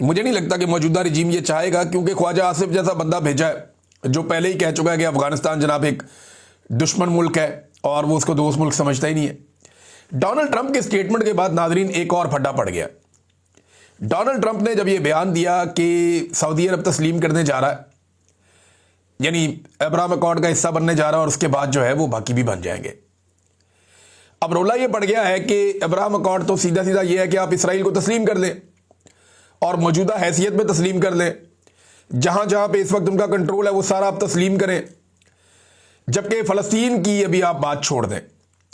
مجھے نہیں لگتا کہ موجودہ رجیم یہ چاہے گا، کیونکہ خواجہ آصف جیسا بندہ بھیجا ہے جو پہلے ہی کہہ چکا ہے کہ افغانستان جناب ایک دشمن ملک ہے اور وہ اس کو دوست ملک سمجھتا ہی نہیں ہے۔ ڈونلڈ ٹرمپ کے سٹیٹمنٹ کے بعد ناظرین ایک اور پھڈا پڑ گیا۔ ڈونلڈ ٹرمپ نے جب یہ بیان دیا کہ سعودی عرب تسلیم کرنے جا رہا ہے، یعنی ابراہم اکارڈ کا حصہ بننے جا رہا ہے، اور اس کے بعد جو ہے وہ باقی بھی بن جائیں گے۔ اب رولا یہ پڑ گیا ہے کہ ابراہم اکارڈ تو سیدھا سیدھا یہ ہے کہ آپ اسرائیل کو تسلیم کر لیں اور موجودہ حیثیت میں تسلیم کر لیں، جہاں جہاں پہ اس وقت ان کا کنٹرول ہے وہ سارا آپ تسلیم کریں، جبکہ فلسطین کی ابھی آپ بات چھوڑ دیں۔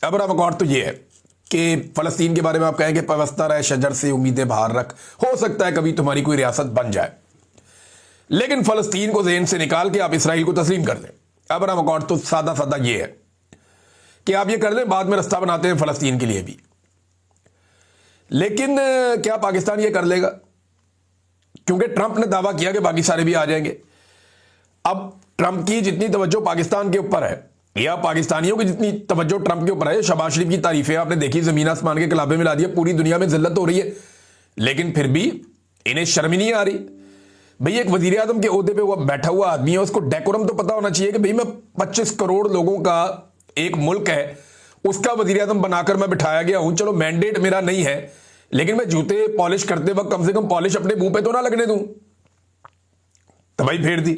ابراہم اکارڈ تو یہ ہے کہ فلسطین کے بارے میں آپ کہیں کہ پیوستہ رہے شجر سے امیدیں باہر رکھ، ہو سکتا ہے کبھی تمہاری کوئی ریاست بن جائے، لیکن فلسطین کو ذہن سے نکال کے آپ اسرائیل کو تسلیم کر دیں۔ ابراہم اکارڈ تو سادہ سادہ یہ ہے کہ آپ یہ کر لیں، بعد میں رستہ بناتے ہیں فلسطین کے لیے بھی۔ لیکن کیا پاکستان یہ کر لے گا؟ کیونکہ ٹرمپ نے دعویٰ کیا کہ باقی سارے بھی آ جائیں گے۔ اب ٹرمپ کی جتنی توجہ پاکستان کے اوپر ہے یا پاکستانیوں کی جتنی توجہ ٹرمپ کے اوپر ہے، شہباز شریف کی تعریفیں آپ نے دیکھی، زمین آسمان کے کلابے میں لا دیا، پوری دنیا میں ذلت ہو رہی ہے، لیکن پھر بھی انہیں شرم ہی نہیں آ رہی۔ بھئی ایک وزیر اعظم کے عہدے پہ وہ بیٹھا ہوا آدمی ہے، اس کو ڈیکورم تو پتا ہونا چاہیے کہ بھئی میں 25 کروڑ لوگوں کا ایک ملک ہے، اس کا وزیر اعظم بنا کر میں بٹھایا گیا ہوں، چلو مینڈیٹ میرا نہیں ہے، لیکن میں جوتے پالش کرتے وقت کم سے کم پالش اپنے منہ پہ تو نہ لگنے دوں۔ تو بھائی پھیر دی۔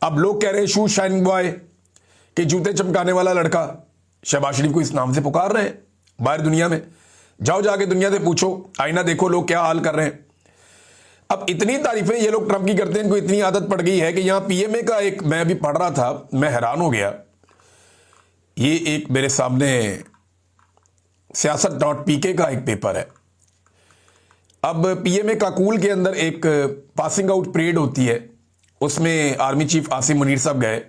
اب لوگ کہہ رہے ہیں شو شائننگ بوائے، کہ جوتے چمکانے والا لڑکا، شہباز شریف کو اس نام سے پکار رہے ہیں باہر دنیا میں۔ جاؤ جا کے دنیا سے پوچھو، آئینہ دیکھو لوگ کیا حال کر رہے ہیں۔ اب اتنی تعریفیں یہ لوگ ٹرمپ کی کرتے ہیں، ان کو اتنی عادت پڑ گئی ہے کہ یہاں پی ایم اے کا ایک میں ابھی پڑھ رہا تھا، میں حیران ہو گیا۔ یہ ایک میرے سامنے سیاست.pk کا ایک پیپر ہے۔ اب پی ایم اے کاکول کے اندر ایک پاسنگ آؤٹ پریڈ ہوتی ہے، اس میں آرمی چیف عاصم منیر صاحب گئے۔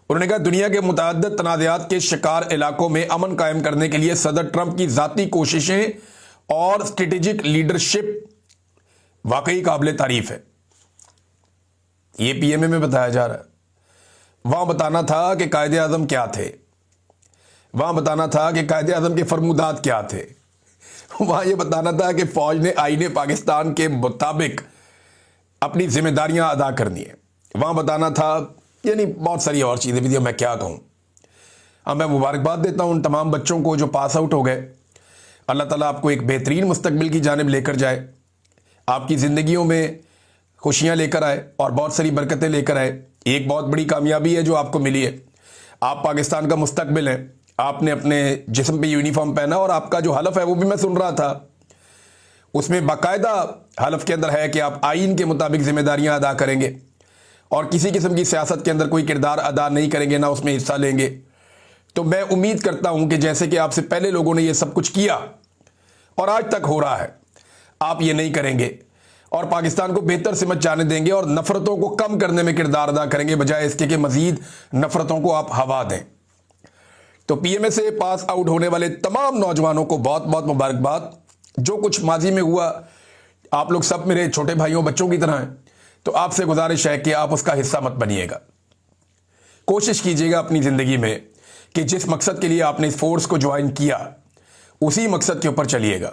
انہوں نے کہا دنیا کے متعدد تنازعات کے شکار علاقوں میں امن قائم کرنے کے لیے صدر ٹرمپ کی ذاتی کوششیں اور اسٹریٹجک لیڈرشپ واقعی قابل تعریف ہے۔ یہ پی ایم اے میں بتایا جا رہا ہے۔ وہاں بتانا تھا کہ قائد اعظم کیا تھے، وہاں بتانا تھا کہ قائد اعظم کے فرمودات کیا تھے، وہاں یہ بتانا تھا کہ فوج نے آئین پاکستان کے مطابق اپنی ذمہ داریاں ادا کرنی ہے، وہاں بتانا تھا، یعنی بہت ساری اور چیزیں بھی تھی، میں کیا کہوں۔ اب میں مبارکباد دیتا ہوں ان تمام بچوں کو جو پاس آؤٹ ہو گئے۔ اللہ تعالیٰ آپ کو ایک بہترین مستقبل کی جانب لے کر جائے، آپ کی زندگیوں میں خوشیاں لے کر آئے اور بہت ساری برکتیں لے کر آئے۔ ایک بہت بڑی کامیابی ہے جو آپ کو ملی ہے، آپ پاکستان کا مستقبل ہیں، آپ نے اپنے جسم پہ یونیفارم پہنا، اور آپ کا جو حلف ہے وہ بھی میں سن رہا تھا، اس میں باقاعدہ حلف کے اندر ہے کہ آپ آئین کے مطابق ذمہ داریاں ادا کریں گے اور کسی قسم کی سیاست کے اندر کوئی کردار ادا نہیں کریں گے، نہ اس میں حصہ لیں گے۔ تو میں امید کرتا ہوں کہ جیسے کہ آپ سے پہلے لوگوں نے یہ سب کچھ کیا اور آج تک ہو رہا ہے، آپ یہ نہیں کریں گے اور پاکستان کو بہتر سمت جانے دیں گے اور نفرتوں کو کم کرنے میں کردار ادا کریں گے، بجائے اس کے کہ مزید نفرتوں کو آپ ہوا دیں۔ تو پی ایم اے سے پاس آؤٹ ہونے والے تمام نوجوانوں کو بہت بہت مبارکباد۔ جو کچھ ماضی میں ہوا، آپ لوگ سب میرے چھوٹے بھائیوں بچوں کی طرح ہیں، تو آپ سے گزارش ہے کہ آپ اس کا حصہ مت بنیے گا۔ کوشش کیجیے گا اپنی زندگی میں کہ جس مقصد کے لیے آپ نے اس فورس کو جوائن کیا، اسی مقصد کے اوپر چلیے گا۔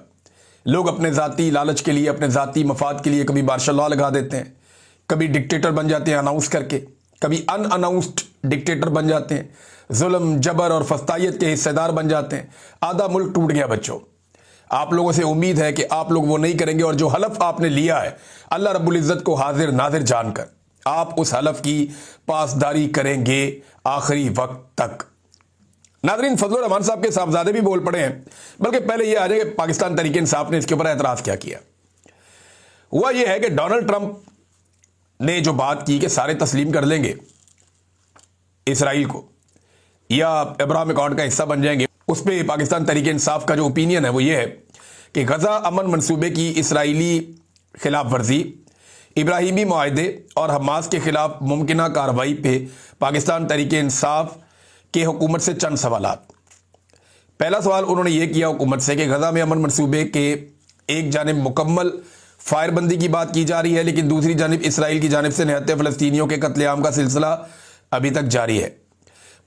لوگ اپنے ذاتی لالچ کے لیے، اپنے ذاتی مفاد کے لیے کبھی مارشل لاء لگا دیتے ہیں، کبھی ڈکٹیٹر بن جاتے ہیں اناؤنس کر کے، کبھی ان اناؤنسڈ ڈکٹیٹر بن جاتے ہیں، ظلم جبر اور فسطائیت کے حصے دار بن جاتے ہیں۔ آدھا ملک ٹوٹ گیا بچوں۔ آپ لوگوں سے امید ہے کہ آپ لوگ وہ نہیں کریں گے، اور جو حلف آپ نے لیا ہے اللہ رب العزت کو حاضر ناظر جان کر، آپ اس حلف کی پاسداری کریں گے آخری وقت تک۔ ناظرین، فضل الرحمان صاحب کے صاحبزادے بھی بول پڑے ہیں، بلکہ پہلے یہ آ جائے کہ پاکستان تحریک انصاف نے اس کے اوپر اعتراض کیا ہوا یہ ہے کہ ڈونلڈ ٹرمپ نے جو بات کی کہ سارے تسلیم کر لیں گے اسرائیل کو یا ابراہم اکارڈ کا حصہ بن جائیں گے، اس پہ پاکستان تحریک انصاف کا جو اوپینین ہے وہ یہ ہے کہ غزہ امن منصوبے کی اسرائیلی خلاف ورزی، ابراہیمی معاہدے اور حماس کے خلاف ممکنہ کارروائی پہ پاکستان تحریک انصاف کہ حکومت سے چند سوالات۔ پہلا سوال انہوں نے یہ کیا حکومت سے کہ غزہ میں امن منصوبے کے ایک جانب مکمل فائر بندی کی بات کی جا رہی ہے، لیکن دوسری جانب اسرائیل کی جانب سے نہتے فلسطینیوں کے قتل عام کا سلسلہ ابھی تک جاری ہے۔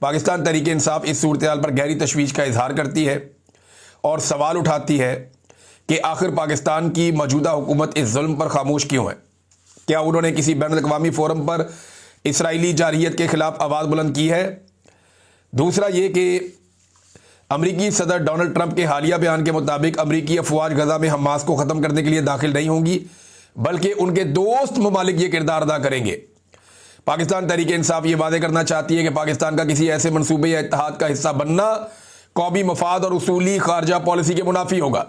پاکستان تحریک انصاف اس صورتحال پر گہری تشویش کا اظہار کرتی ہے اور سوال اٹھاتی ہے کہ آخر پاکستان کی موجودہ حکومت اس ظلم پر خاموش کیوں ہے؟ کیا انہوں نے کسی بین الاقوامی فورم پر اسرائیلی جارحیت کے خلاف آواز بلند کی ہے؟ دوسرا یہ کہ امریکی صدر ڈونلڈ ٹرمپ کے حالیہ بیان کے مطابق امریکی افواج غزہ میں حماس کو ختم کرنے کے لیے داخل نہیں ہوں گی، بلکہ ان کے دوست ممالک یہ کردار ادا کریں گے۔ پاکستان تحریک انصاف یہ وعدے کرنا چاہتی ہے کہ پاکستان کا کسی ایسے منصوبے یا اتحاد کا حصہ بننا قومی مفاد اور اصولی خارجہ پالیسی کے منافی ہوگا۔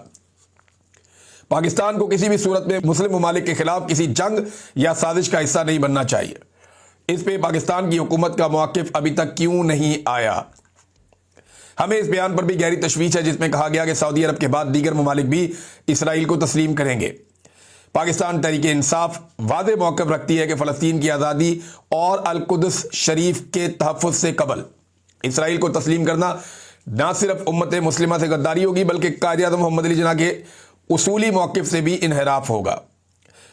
پاکستان کو کسی بھی صورت میں مسلم ممالک کے خلاف کسی جنگ یا سازش کا حصہ نہیں بننا چاہیے۔ اس پہ پاکستان کی حکومت کا موقف ابھی تک کیوں نہیں آیا؟ ہمیں اس بیان پر بھی گہری تشویش ہے جس میں کہا گیا کہ سعودی عرب کے بعد دیگر ممالک بھی اسرائیل کو تسلیم کریں گے۔ پاکستان تحریک انصاف واضح موقف رکھتی ہے کہ فلسطین کی آزادی اور القدس شریف کے تحفظ سے قبل اسرائیل کو تسلیم کرنا نہ صرف امت مسلمہ سے غداری ہوگی بلکہ قائد اعظم محمد علی جناح کے اصولی موقف سے بھی انحراف ہوگا۔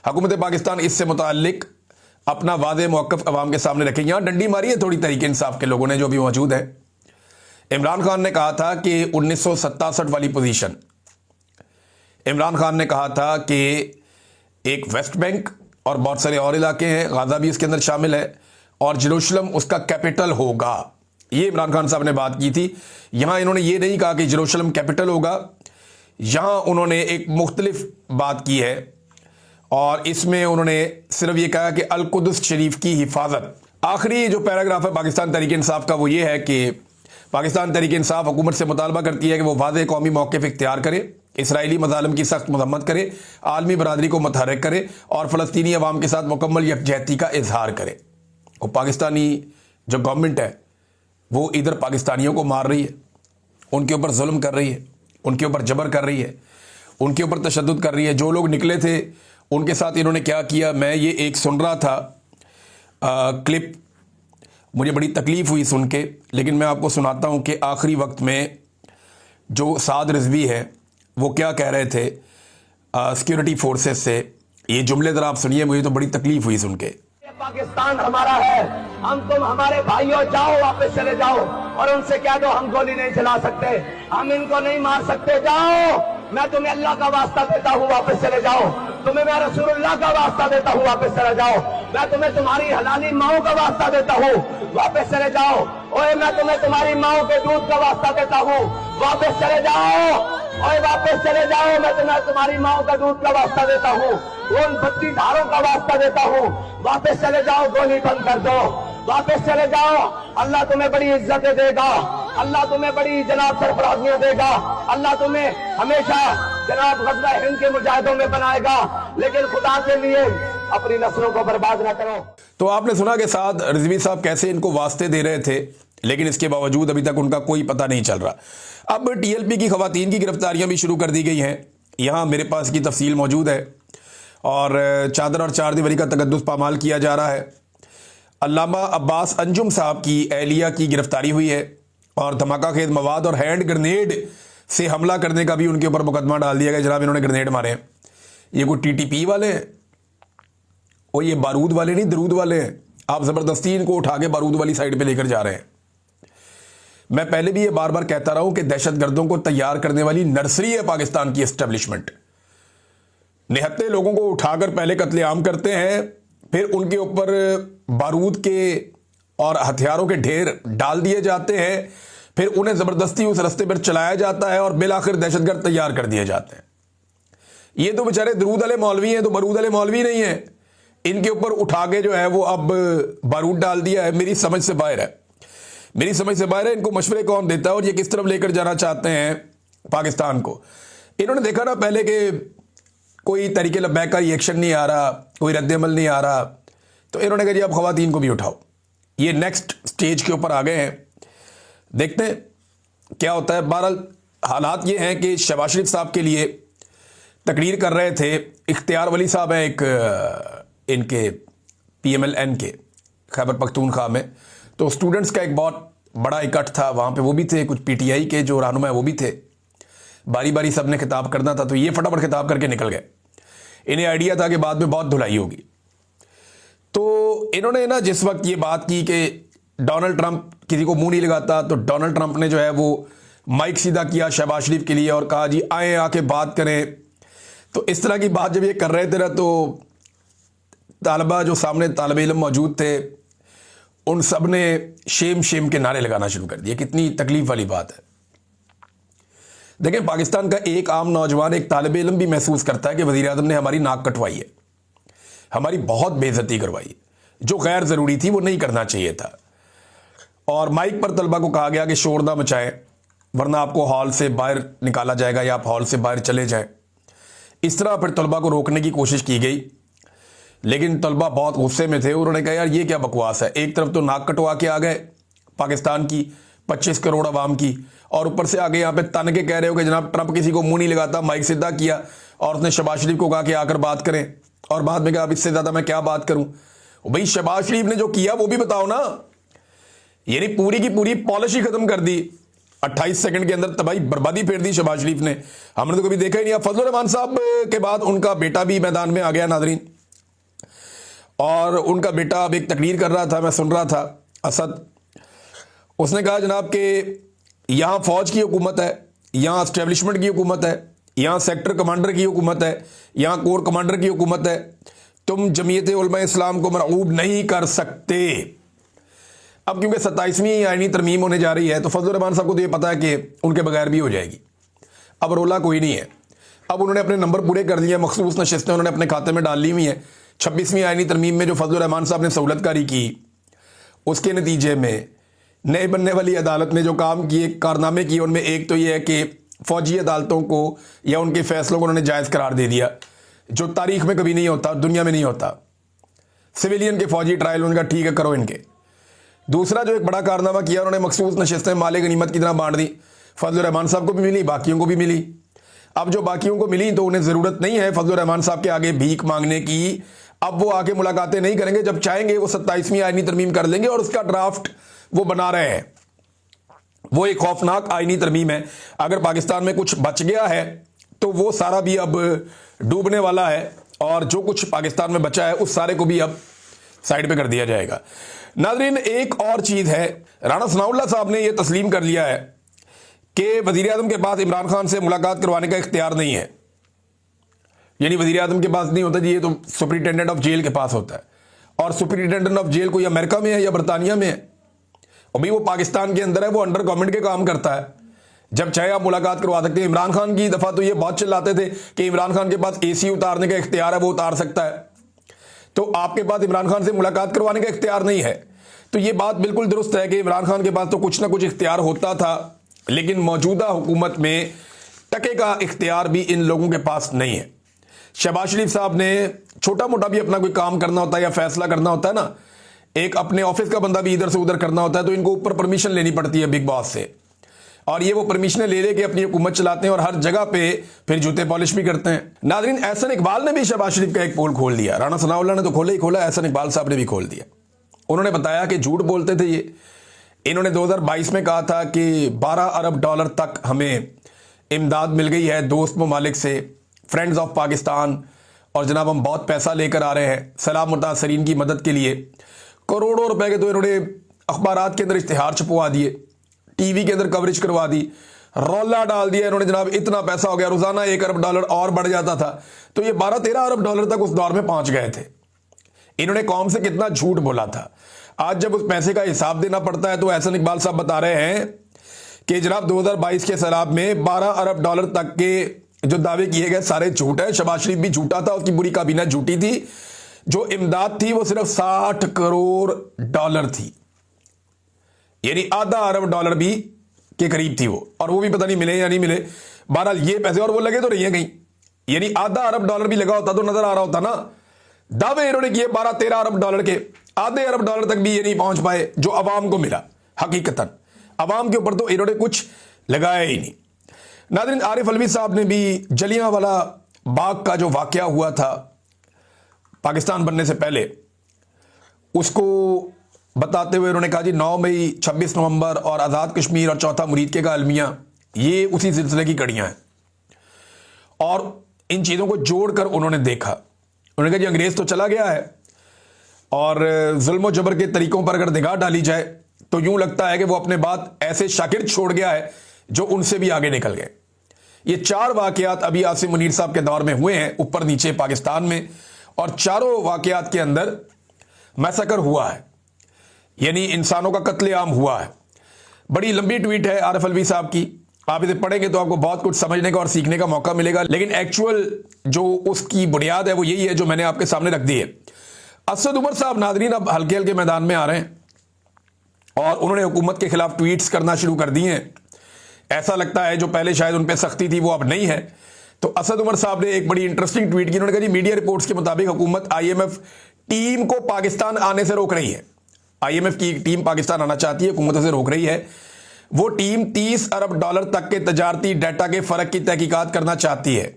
حکومت پاکستان اس سے متعلق اپنا واضح موقف عوام کے سامنے رکھے۔ یہاں ڈنڈی ماری ہے تھوڑی تحریک انصاف کے لوگوں نے جو بھی موجود ہے۔ عمران خان نے کہا تھا کہ 1967 والی پوزیشن، عمران خان نے کہا تھا کہ ایک ویسٹ بینک اور بہت سارے اور علاقے ہیں، غزہ بھی اس کے اندر شامل ہے، اور جروشلم اس کا کیپٹل ہوگا۔ یہ عمران خان صاحب نے بات کی تھی۔ یہاں انہوں نے یہ نہیں کہا کہ جروشلم کیپٹل ہوگا، یہاں انہوں نے ایک مختلف بات کی ہے، اور اس میں انہوں نے صرف یہ کہا کہ القدس شریف کی حفاظت۔ آخری جو پیراگراف ہے پاکستان تحریک انصاف کا وہ یہ ہے کہ پاکستان تحریک انصاف حکومت سے مطالبہ کرتی ہے کہ وہ واضح قومی موقف اختیار کرے، اسرائیلی مظالم کی سخت مذمت کرے، عالمی برادری کو متحرک کرے اور فلسطینی عوام کے ساتھ مکمل یکجہتی کا اظہار کرے۔ اور پاکستانی جو گورنمنٹ ہے وہ ادھر پاکستانیوں کو مار رہی ہے، ان کے اوپر ظلم کر رہی ہے، ان کے اوپر جبر کر رہی ہے، ان کے اوپر تشدد کر رہی ہے۔ جو لوگ نکلے تھے ان کے ساتھ انہوں نے کیا کیا، میں یہ ایک سن رہا تھا کلپ، مجھے بڑی تکلیف ہوئی سن کے، لیکن میں آپ کو سناتا ہوں کہ آخری وقت میں جو سعد رضوی ہے وہ کیا کہہ رہے تھے سیکیورٹی فورسز سے۔ یہ جملے ذرا آپ سنیے، مجھے تو بڑی تکلیف ہوئی سن کے۔ پاکستان ہمارا ہے، ہم تم ہمارے بھائیوں جاؤ، واپس چلے جاؤ اور ان سے کہہ دو ہم گولی نہیں چلا سکتے، ہم ان کو نہیں مار سکتے، جاؤ، میں تمہیں اللہ کا واسطہ دیتا ہوں واپس چلے جاؤ، تمہیں میں رسول اللہ کا واسطہ دیتا ہوں واپس چلے جاؤ، میں تمہیں تمہاری حلالی ماؤں کا واسطہ دیتا ہوں واپس چلے جاؤ، اوے میں تمہیں تمہاری ماؤں کے دودھ کا واسطہ دیتا ہوں واپس چلے جاؤ، اور واپس چلے جاؤ، میں تمہیں تمہاری ماؤں کا دودھ کا واسطہ دیتا ہوں، ان 32 دھاروں کا واسطہ دیتا ہوں، واپس چلے جاؤ، گولی بند کر دو، واپس چلے جاؤ، اللہ تمہیں بڑی عزتیں دے گا، اللہ تمہیں بڑی جناب سرفرازیاں دے گا، اللہ تمہیں ہمیشہ جناب غزوہ ہند کے مجاہدوں میں بنائے گا، لیکن خدا کے لیے اپنی نسلوں کو برباد نہ کرو۔ تو آپ نے سنا کہ سعد رضوی صاحب کیسے ان کو واسطے دے رہے تھے، لیکن اس کے باوجود ابھی تک ان کا کوئی پتہ نہیں چل رہا۔ اب ٹی ایل پی کی خواتین کی گرفتاریاں بھی شروع کر دی گئی ہیں، یہاں میرے پاس کی تفصیل موجود ہے، اور چادر اور چار دیواری کا تقدس پامال کیا جا رہا ہے۔ علامہ عباس انجم صاحب کی اہلیہ کی گرفتاری ہوئی ہے، اور دھماکہ خیز مواد اور ہینڈ گرنیڈ سے حملہ کرنے کا بھی ان کے اوپر مقدمہ ڈال دیا گیا۔ جناب انہوں نے گرنیڈ مارے ہیں، یہ کوئی ٹی ٹی پی والے ہیں، اور یہ بارود والے نہیں، درود والے ہیں۔ آپ زبردستی ان کو اٹھا کے بارود والی سائڈ پہ لے کر جا رہے ہیں۔ میں پہلے بھی یہ بار بار کہتا رہا ہوں کہ دہشت گردوں کو تیار کرنے والی نرسری ہے پاکستان کی اسٹیبلشمنٹ۔ نہتے لوگوں کو اٹھا کر پہلے قتل عام کرتے ہیں، پھر ان کے اوپر بارود کے اور ہتھیاروں کے ڈھیر ڈال دیے جاتے ہیں، پھر انہیں زبردستی اس رستے پر چلایا جاتا ہے، اور بالآخر دہشت گرد تیار کر دیے جاتے ہیں۔ یہ تو بیچارے درود والے مولوی ہیں، تو بارود والے مولوی نہیں ہیں، ان کے اوپر اٹھا کے جو ہے وہ اب بارود ڈال دیا ہے۔ میری سمجھ سے باہر ہے، میری سمجھ سے باہر ہے۔ ان کو مشورے کون دیتا ہے اور یہ کس طرف لے کر جانا چاہتے ہیں پاکستان کو؟ انہوں نے دیکھا نا پہلے کہ کوئی تحریک لبیک کا ایکشن نہیں آ رہا، کوئی رد عمل نہیں آ رہا، تو انہوں نے کہا جی اب خواتین کو بھی اٹھاؤ۔ یہ نیکسٹ سٹیج کے اوپر آ گئے ہیں، دیکھتے ہیں کیا ہوتا ہے۔ بہرحال حالات یہ ہیں کہ شہباز شریف صاحب کے لیے تقریر کر رہے تھے اختیار ولی صاحب ہیں، ایک ان کے پی ایم ایل این کے خیبر پختونخوا میں، تو اسٹوڈنٹس کا ایک بہت بڑا اکٹھ تھا، وہاں پہ وہ بھی تھے، کچھ پی ٹی آئی کے جو رہنما ہیں وہ بھی تھے، باری باری سب نے خطاب کرنا تھا، تو یہ فٹافٹ خطاب کر کے نکل گئے۔ انہیں آئیڈیا تھا کہ بعد میں بہت دھلائی ہوگی، تو انہوں نے نا جس وقت یہ بات کی کہ ڈونلڈ ٹرمپ کسی کو منہ نہیں لگاتا، تو ڈونلڈ ٹرمپ نے جو ہے وہ مائک سیدھا کیا شہباز شریف کے لیے اور کہا جی آئیں آ کے بات کریں، تو اس طرح کی بات جب یہ کر رہے تھے نا تو طالبہ جو سامنے طالب علم موجود تھے ان سب نے شیم شیم کے نعرے لگانا شروع کر دیے. کتنی تکلیف والی بات ہے. دیکھیں پاکستان کا ایک عام نوجوان ایک طالب علم بھی محسوس کرتا ہے کہ وزیر اعظم نے ہماری ناک کٹوائی ہے, ہماری بہت بے عزتی کروائی ہے, جو غیر ضروری تھی وہ نہیں کرنا چاہیے تھا. اور مائک پر طلبہ کو کہا گیا کہ شور نہ مچائیں ورنہ آپ کو ہال سے باہر نکالا جائے گا یا آپ ہال سے باہر چلے جائیں. اس طرح پھر طلبہ کو روکنے کی کوشش کی گئی, لیکن طلبہ بہت غصے میں تھے. انہوں نے کہا یار یہ کیا بکواس ہے, ایک طرف تو ناک کٹوا کے آ گئے پاکستان کی 25 کروڑ عوام کی, اور اوپر سے آگے یہاں پہ تن کے کہہ رہے ہو کہ جناب ٹرمپ کسی کو منہ نہیں لگاتا, مائک سیدھا کیا اور اس نے شہباز شریف کو کہا کہ آ کر بات کریں, اور بعد میں کہا اب اس سے زیادہ میں کیا بات کروں. بھائی شہباز شریف نے جو کیا وہ بھی بتاؤ نا, یعنی پوری کی پوری پالیسی ختم کر دی 28 سیکنڈ کے اندر, تباہی بربادی پھیر دی شہباز شریف نے. ہم نے تو کبھی دیکھا ہی نہیں. فضل الرحمان صاحب کے بعد ان کا بیٹا بھی میدان میں آ گیا ناظرین, اور ان کا بیٹا اب ایک تقریر کر رہا تھا, میں سن رہا تھا, اسد. اس نے کہا جناب کہ یہاں فوج کی حکومت ہے, یہاں اسٹیبلشمنٹ کی حکومت ہے, یہاں سیکٹر کمانڈر کی حکومت ہے, یہاں کور کمانڈر کی حکومت ہے, تم جمعیت علماء اسلام کو مرعوب نہیں کر سکتے. اب کیونکہ 27ویں آئینی ترمیم ہونے جا رہی ہے تو فضل الرحمان صاحب کو تو یہ پتا ہے کہ ان کے بغیر بھی ہو جائے گی. اب رولا کوئی نہیں ہے. اب انہوں نے اپنے نمبر پورے کر لیے, مخصوص نشستیں انہوں نے اپنے کھاتے میں ڈال لی ہوئی ہیں. 26ویں آئینی ترمیم میں جو فضل الرحمان صاحب نے سہولت کاری کی, اس کے نتیجے میں نئے بننے والی عدالت نے جو کام کیے, کارنامے کیے, ان میں ایک تو یہ ہے کہ فوجی عدالتوں کو یا ان کے فیصلوں کو انہوں نے جائز قرار دے دیا, جو تاریخ میں کبھی نہیں ہوتا, دنیا میں نہیں ہوتا. سویلین کے فوجی ٹرائل ان کا ٹھیک ہے کرو ان کے. دوسرا جو ایک بڑا کارنامہ کیا, انہوں نے مخصوص نشستیں مال غنیمت کی طرح بانٹ دی. فضل الرحمان صاحب کو بھی ملی, باقیوں کو بھی ملی. اب جو باقیوں کو ملی تو انہیں ضرورت نہیں ہے فضل الرحمان صاحب کے آگے بھیک مانگنے کی. اب وہ آگے ملاقاتیں نہیں کریں گے, جب چاہیں گے وہ 27ویں آئینی ترمیم کر لیں گے, اور اس کا ڈرافٹ وہ بنا رہے ہیں. وہ ایک خوفناک آئینی ترمیم ہے. اگر پاکستان میں کچھ بچ گیا ہے تو وہ سارا بھی اب ڈوبنے والا ہے, اور جو کچھ پاکستان میں بچا ہے اس سارے کو بھی اب سائڈ پہ کر دیا جائے گا. ناظرین ایک اور چیز ہے, رانا ثناء اللہ صاحب نے یہ تسلیم کر لیا ہے کہ وزیر اعظم کے پاس عمران خان سے ملاقات کروانے کا اختیار نہیں ہے. یعنی وزیر اعظم کے پاس نہیں ہوتا جی, یہ تو سپرنٹینڈنٹ آف جیل کے پاس ہوتا ہے, اور سپرنٹینڈنٹ آف جیل کوئی امریکہ میں ہے یا برطانیہ میں ہے, اور بھائی وہ پاکستان کے اندر ہے, وہ انڈر گورنمنٹ کے کام کرتا ہے. جب چاہے آپ ملاقات کروا سکتے ہیں. عمران خان کی دفعہ تو یہ بہت چلاتے تھے کہ عمران خان کے پاس اے سی اتارنے کا اختیار ہے, وہ اتار سکتا ہے, تو آپ کے پاس عمران خان سے ملاقات کروانے کا اختیار نہیں ہے. تو یہ بات بالکل درست ہے کہ عمران خان کے پاس تو کچھ نہ کچھ اختیار ہوتا تھا, لیکن موجودہ حکومت میں ٹکے کا اختیار بھی ان لوگوں کے پاس نہیں ہے. شہباز شریف صاحب نے چھوٹا موٹا بھی اپنا کوئی کام کرنا ہوتا ہے یا فیصلہ کرنا ہوتا ہے نا, ایک اپنے آفس کا بندہ بھی ادھر سے ادھر کرنا ہوتا ہے, تو ان کو اوپر پرمیشن لینی پڑتی ہے بگ باس سے, اور یہ وہ پرمیشنیں لے لے کے اپنی حکومت چلاتے ہیں, اور ہر جگہ پہ پھر جوتے پالش بھی کرتے ہیں. ناظرین احسن اقبال نے بھی شہباز شریف کا ایک پول کھول دیا. رانا ثناء اللہ نے تو کھولا ہی کھولا, احسن اقبال صاحب نے بھی کھول دیا. انہوں نے بتایا کہ جھوٹ بولتے تھے یہ. انہوں نے 2022 میں کہا تھا کہ 12 ارب ڈالر تک ہمیں امداد مل گئی ہے دوست ممالک سے, فرینڈز آف پاکستان, اور جناب ہم بہت پیسہ لے کر آ رہے ہیں سیلاب متاثرین کی مدد کے لیے. کروڑوں روپے کے تو انہوں نے اخبارات کے اندر اشتہار چھپوا دیے, ٹی وی کے اندر کوریج کروا دی, رولا ڈال دیا انہوں نے, جناب اتنا پیسہ ہو گیا, روزانہ 1 ارب ڈالر اور بڑھ جاتا تھا. تو یہ 12-13 ارب ڈالر تک اس دور میں پہنچ گئے تھے. انہوں نے قوم سے کتنا جھوٹ بولا تھا. آج جب اس پیسے کا حساب دینا پڑتا ہے تو احسن اقبال صاحب بتا رہے ہیں کہ جناب 2022 کے سیلاب میں 12 ارب ڈالر تک کے جو دعوے کیے گئے سارے جھوٹ ہے. شہباز شریف بھی جھوٹا تھا, اس کی بری کابینہ جھوٹی تھی. جو امداد تھی وہ صرف 60 کروڑ ڈالر تھی, یعنی آدھا ارب ڈالر بھی کے قریب تھی وہ, اور وہ بھی پتہ نہیں ملے یا نہیں ملے. بہرحال یہ پیسے, اور وہ لگے تو نہیں ہیں کہیں, یعنی آدھا ارب ڈالر بھی لگا ہوتا تو نظر آ رہا ہوتا نا. دعوے انہوں نے کیے 12-13 ارب ڈالر کے, آدھے ارب ڈالر تک بھی یہ نہیں پہنچ پائے جو عوام کو ملا. حقیقتاً عوام کے اوپر تو انہوں نے کچھ لگایا ہی نہیں. ناظرین عارف علوی صاحب نے بھی جلیاں والا باغ کا جو واقعہ ہوا تھا پاکستان بننے سے پہلے, اس کو بتاتے ہوئے انہوں نے کہا جی 9 مئی 26 نومبر اور آزاد کشمیر اور چوتھا مرید کے کا المیہ یہ اسی سلسلے کی کڑیاں ہیں. اور ان چیزوں کو جوڑ کر انہوں نے دیکھا, انہوں نے کہا جی انگریز تو چلا گیا ہے, اور ظلم و جبر کے طریقوں پر اگر نگاہ ڈالی جائے تو یوں لگتا ہے کہ وہ اپنے بعد ایسے شاگرد چھوڑ گیا ہے جو ان سے بھی آگے نکل گئے. یہ 4 واقعات ابھی عاصم منیر صاحب کے دور میں ہوئے ہیں اوپر نیچے پاکستان میں، اور چاروں واقعات کے اندر میسکر ہوا ہے، یعنی انسانوں کا قتل عام ہوا ہے۔ بڑی لمبی ٹویٹ ہے عارف الوی صاحب کی، آپ اسے پڑھیں گے تو آپ کو بہت کچھ سمجھنے کا اور سیکھنے کا موقع ملے گا، لیکن ایکچوئل جو اس کی بنیاد ہے وہ یہی ہے جو میں نے آپ کے سامنے رکھ دی ہے۔ اسد عمر صاحب ناظرین اب ہلکے ہلکے میدان میں آ رہے ہیں اور انہوں نے حکومت کے خلاف ٹویٹس کرنا شروع کر دی ہیں۔ ایسا لگتا ہے جو پہلے شاید ان پہ سختی تھی وہ اب نہیں ہے۔ تو اسد عمر صاحب نے ایک بڑی انٹرسٹنگ ٹویٹ کی، انہوں نے کہا جی میڈیا رپورٹس کے مطابق حکومت IMF ٹیم کو پاکستان آنے سے روک رہی ہے۔ IMF کی ایک ٹیم پاکستان آنا چاہتی ہے، حکومت سے روک رہی ہے۔ وہ ٹیم $30 ارب تک کے تجارتی ڈیٹا کے فرق کی تحقیقات کرنا چاہتی ہے،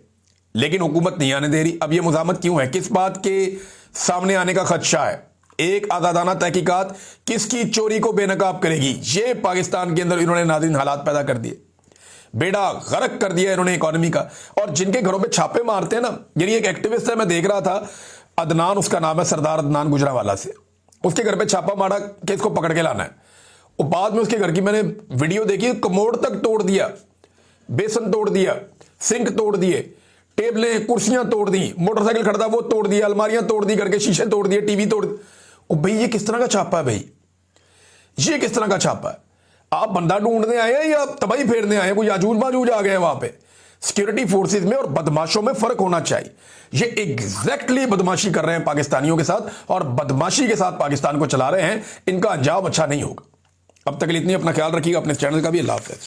لیکن حکومت نہیں آنے دے رہی۔ اب یہ مزاحمت کیوں ہے؟ کس بات کے سامنے آنے کا خدشہ ہے؟ ایک آزادانہ تحقیقات کس کی چوری کو بے نقاب کرے گی؟ یہ پاکستان کے اندر انہوں نے ناظرین حالات پیدا کر دیے، بیڑا غرق کر دیا انہوں نے اکانومی کا۔ اور جن کے گھروں پہ چھاپے مارتے ہیں نا، یعنی ایک ایکٹیوسٹ ہے، میں دیکھ رہا تھا، عدنان اس کا نام ہے، سردار عدنان گجرانوالہ سے، اس کے گھر پہ چھاپا مارا کہ اس کو پکڑ کے لانا ہے۔ اور بعد میں اس کے گھر کی میں نے ویڈیو دیکھی، کموڈ تک توڑ دیا، بیسن توڑ دیا، سنک توڑ دیے، ٹیبلیں کرسیاں توڑ دی، موٹر سائیکل کھڑا تھا وہ توڑ دیا، الماریاں توڑ دی، گھر کے شیشے توڑ دیے، ٹی وی توڑ دی۔ اور بھئی یہ کس طرح کا چھاپا ہے؟ بھئی یہ کس طرح کا چھاپا ہے؟ آپ بندہ ڈھونڈنے آئے ہیں یا تباہی پھیرنے آئے ہیں؟ کوئی یاجوج ماجوج آ گئے ہیں وہاں پہ؟ سیکورٹی فورسز میں اور بدماشوں میں فرق ہونا چاہیے۔ یہ ایگزیکٹلی بدماشی کر رہے ہیں پاکستانیوں کے ساتھ، اور بدماشی کے ساتھ پاکستان کو چلا رہے ہیں، ان کا انجام اچھا نہیں ہوگا۔ اب تک اتنی، اپنا خیال رکھیے گا، اپنے چینل کا بھی۔ اللہ حافظ۔